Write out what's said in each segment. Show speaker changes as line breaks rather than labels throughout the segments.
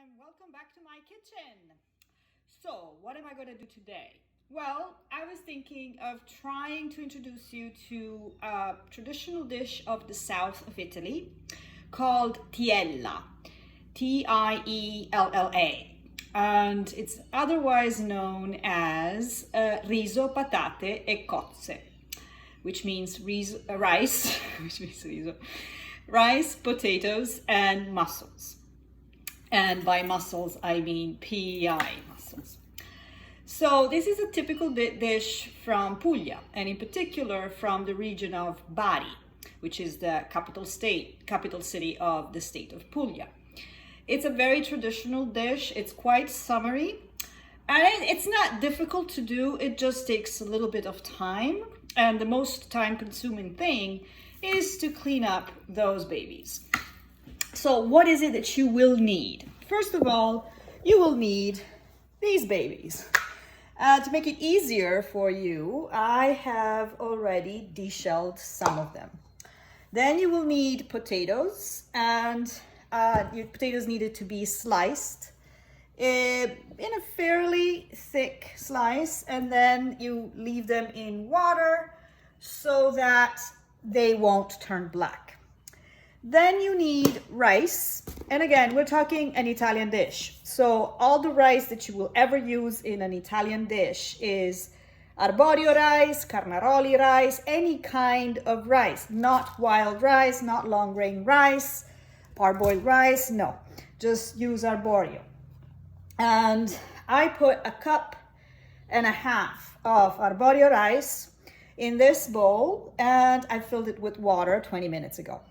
time. Welcome back to my kitchen. So, what am I going to do today? Well, I was thinking of trying to introduce you to a traditional dish of the south of Italy called tiella, Tiella, and it's otherwise known as riso, patate e cozze, which means rice, which means riso, rice, potatoes, and mussels. And by mussels, I mean PI mussels. So this is a typical dish from Puglia, and in particular from the region of Bari, which is the capital city of the state of Puglia. It's a very traditional dish. It's quite summery, and it's not difficult to do. It just takes a little bit of time, and the most time-consuming thing is to clean up those babies. So what is it that you will need? First of all, you will need these babies. To make it easier for you, I have already deshelled some of them. Then you will need potatoes, and your potatoes needed to be sliced in a fairly thick slice, and then you leave them in water so that they won't turn black. Then you need rice, and again, we're talking an Italian dish. So all the rice that you will ever use in an Italian dish is arborio rice, carnaroli rice, any kind of rice, not wild rice, not long grain rice, parboiled rice, no, just use arborio. And I put 1.5 cups of arborio rice in this bowl, and I filled it with water 20 minutes ago.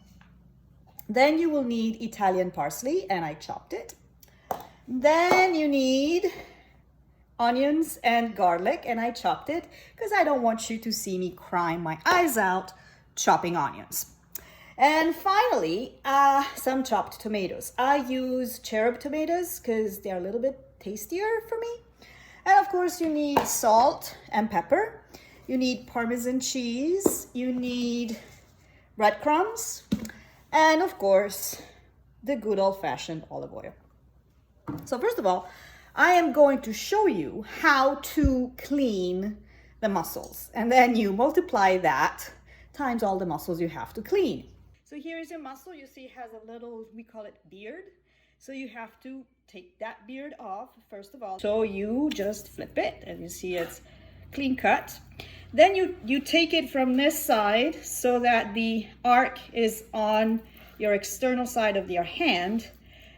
Then you will need Italian parsley, and I chopped it. Then you need onions and garlic, and I chopped it because I don't want you to see me crying my eyes out chopping onions. And finally, some chopped tomatoes. I use cherub tomatoes because they're a little bit tastier for me. And of course, you need salt and pepper. You need Parmesan cheese. You need breadcrumbs. And of course, the good old-fashioned olive oil. So first of all, I am going to show you how to clean the mussels. And then you multiply that times all the mussels you have to clean. So here is your mussel. You see it has a little, we call it beard. So you have to take that beard off, first of all. So you just flip it, and you see it's clean cut. Then you take it from this side so that the arc is on your external side of your hand,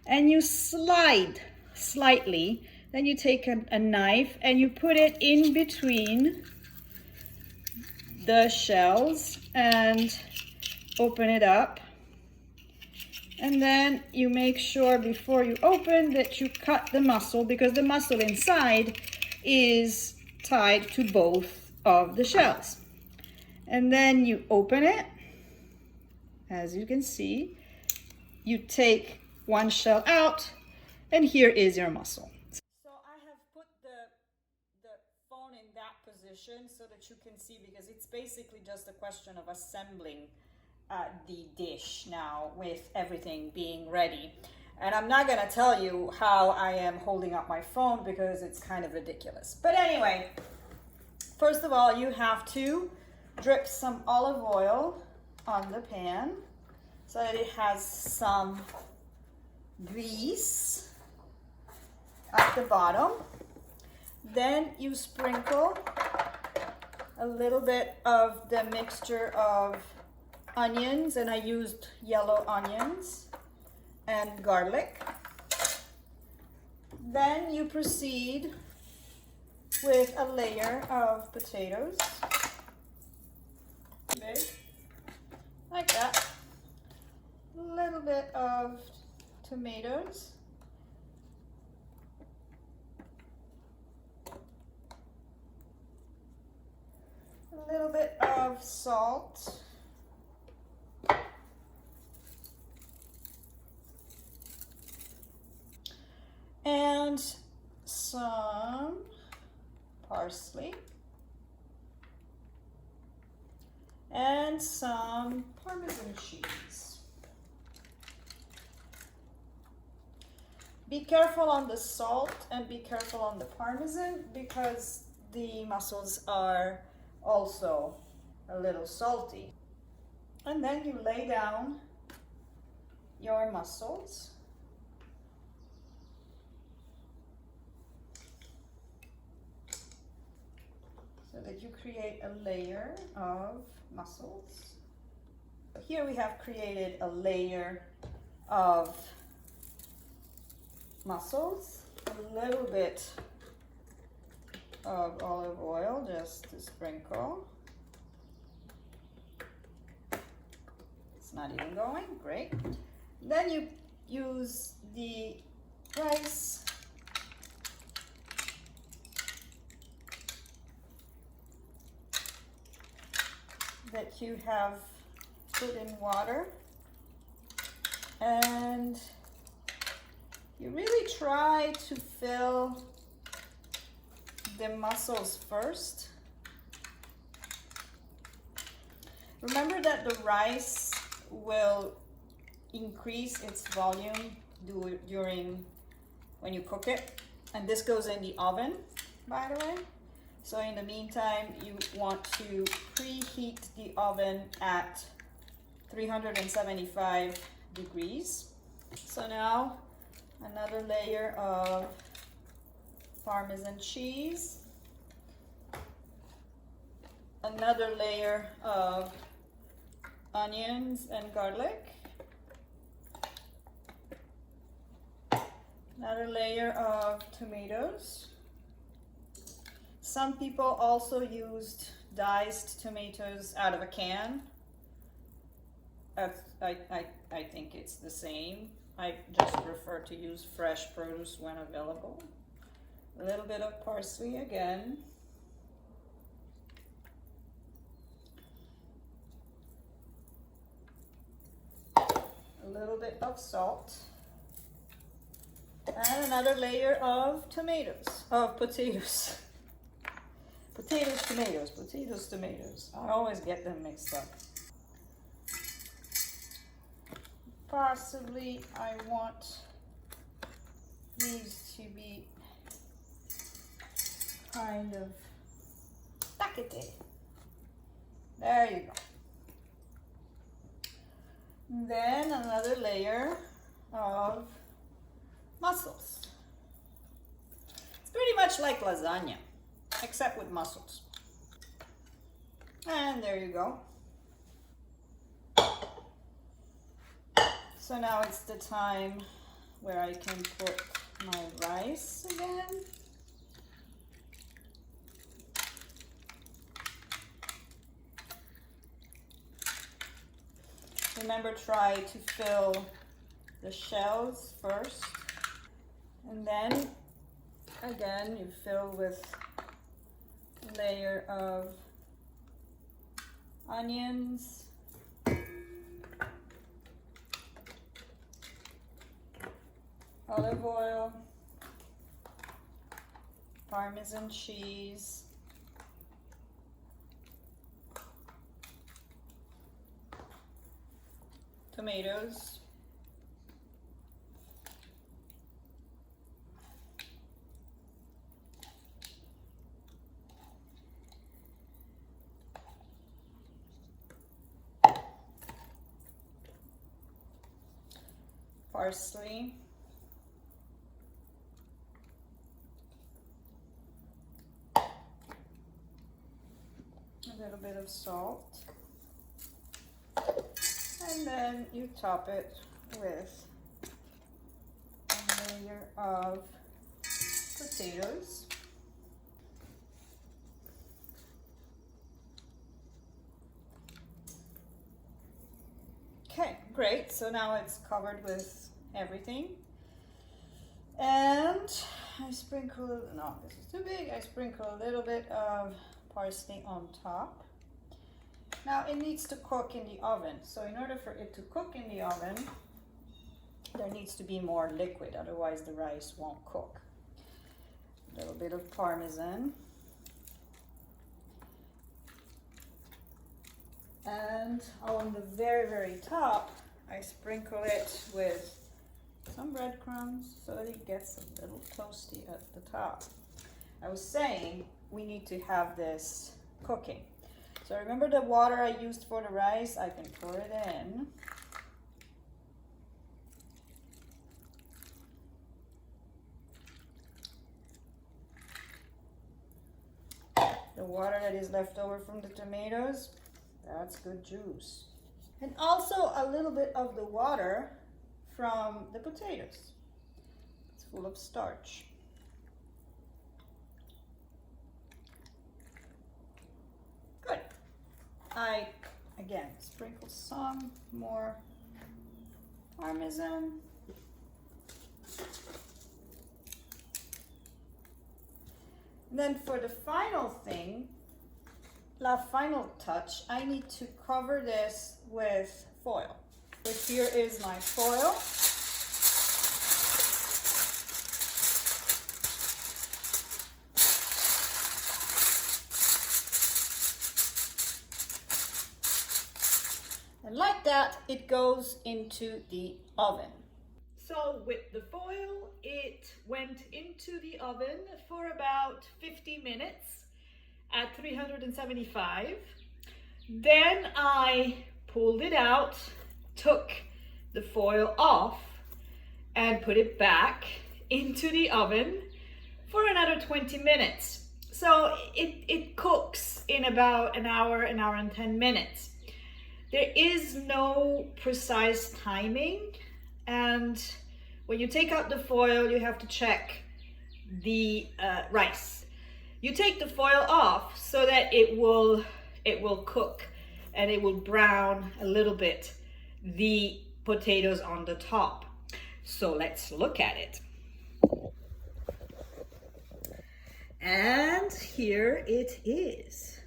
and you slide slightly. Then you take a knife and you put it in between the shells and open it up. And then you make sure before you open that you cut the mussel, because the mussel inside is tied to both of the shells. And then you open it. As you can see, you take one shell out, and here is your mussel. So I have put the phone in that position so that you can see, because it's basically just a question of assembling the dish now with everything being ready. And I'm not gonna tell you how I am holding up my phone because it's kind of ridiculous. But anyway, first of all, you have to drip some olive oil on the pan so that it has some grease at the bottom. Then you sprinkle a little bit of the mixture of onions, and I used yellow onions and garlic. Then you proceed with a layer of potatoes, big, like that. A little bit of tomatoes, a little bit of salt, and some parsley, and some Parmesan cheese. Be careful on the salt and be careful on the parmesan because the mussels are also a little salty. And then you lay down your mussels. So that you create a layer of mussels. Here we have created a layer of mussels, a little bit of olive oil just to sprinkle. It's not even going, great. Then you use the rice that you have put in water, and you really try to fill the mussels first. Remember that the rice will increase its volume during when you cook it, and this goes in the oven, by the way. So in the meantime, you want to preheat the oven at 375 degrees. So now another layer of Parmesan cheese, another layer of onions and garlic, another layer of tomatoes. Some people also used diced tomatoes out of a can. I think it's the same. I just prefer to use fresh produce when available. A little bit of parsley again. A little bit of salt. And another layer of potatoes. Potatoes, tomatoes. I always get them mixed up. Possibly I want these to be kind of patate. There you go. And then another layer of mussels. It's pretty much like lasagna, except with mussels. And there you go. So now it's the time where I can put my rice again. Remember, try to fill the shells first, and then again you fill with a layer of onions, olive oil, Parmesan cheese, tomatoes, parsley, a little bit of salt, and then you top it with a layer of potatoes. Okay, great. So now it's covered with everything. And I sprinkle, no, this is too big. I sprinkle a little bit of parsley on top. Now it needs to cook in the oven. So in order for it to cook in the oven, there needs to be more liquid, otherwise the rice won't cook. A little bit of Parmesan. And on the very, very top, I sprinkle it with some breadcrumbs so that it gets a little toasty at the top. I was saying we need to have this cooking. So remember the water I used for the rice? I can pour it in. The water that is left over from the tomatoes, that's good juice. And also a little bit of the water from the potatoes. It's full of starch. Good. I, again, sprinkle some more Parmesan. And then for the final thing, final touch, I need to cover this with foil. So here is my foil. And like that, it goes into the oven. So with the foil, it went into the oven for about 50 minutes at 375. Then I pulled it out, took the foil off, and put it back into the oven for another 20 minutes. So it cooks in about an hour and 10 minutes. There is no precise timing, and when you take out the foil, you have to check the rice. You take the foil off so that it will cook and it will brown a little bit the potatoes on the top. So let's look at it. And here it is.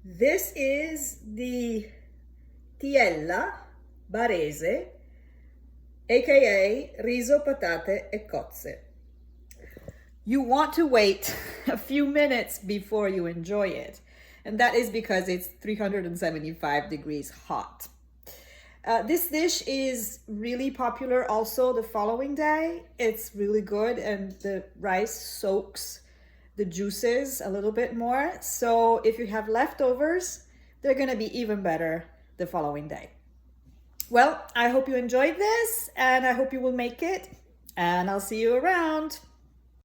This is the tiella barese, aka riso, patate e cozze. You want to wait a few minutes before you enjoy it, and that is because it's 375 degrees hot. This dish is really popular also the following day. It's really good, and the rice soaks the juices a little bit more. So if you have leftovers, they're gonna be even better the following day. Well, I hope you enjoyed this, and I hope you will make it, and I'll see you around.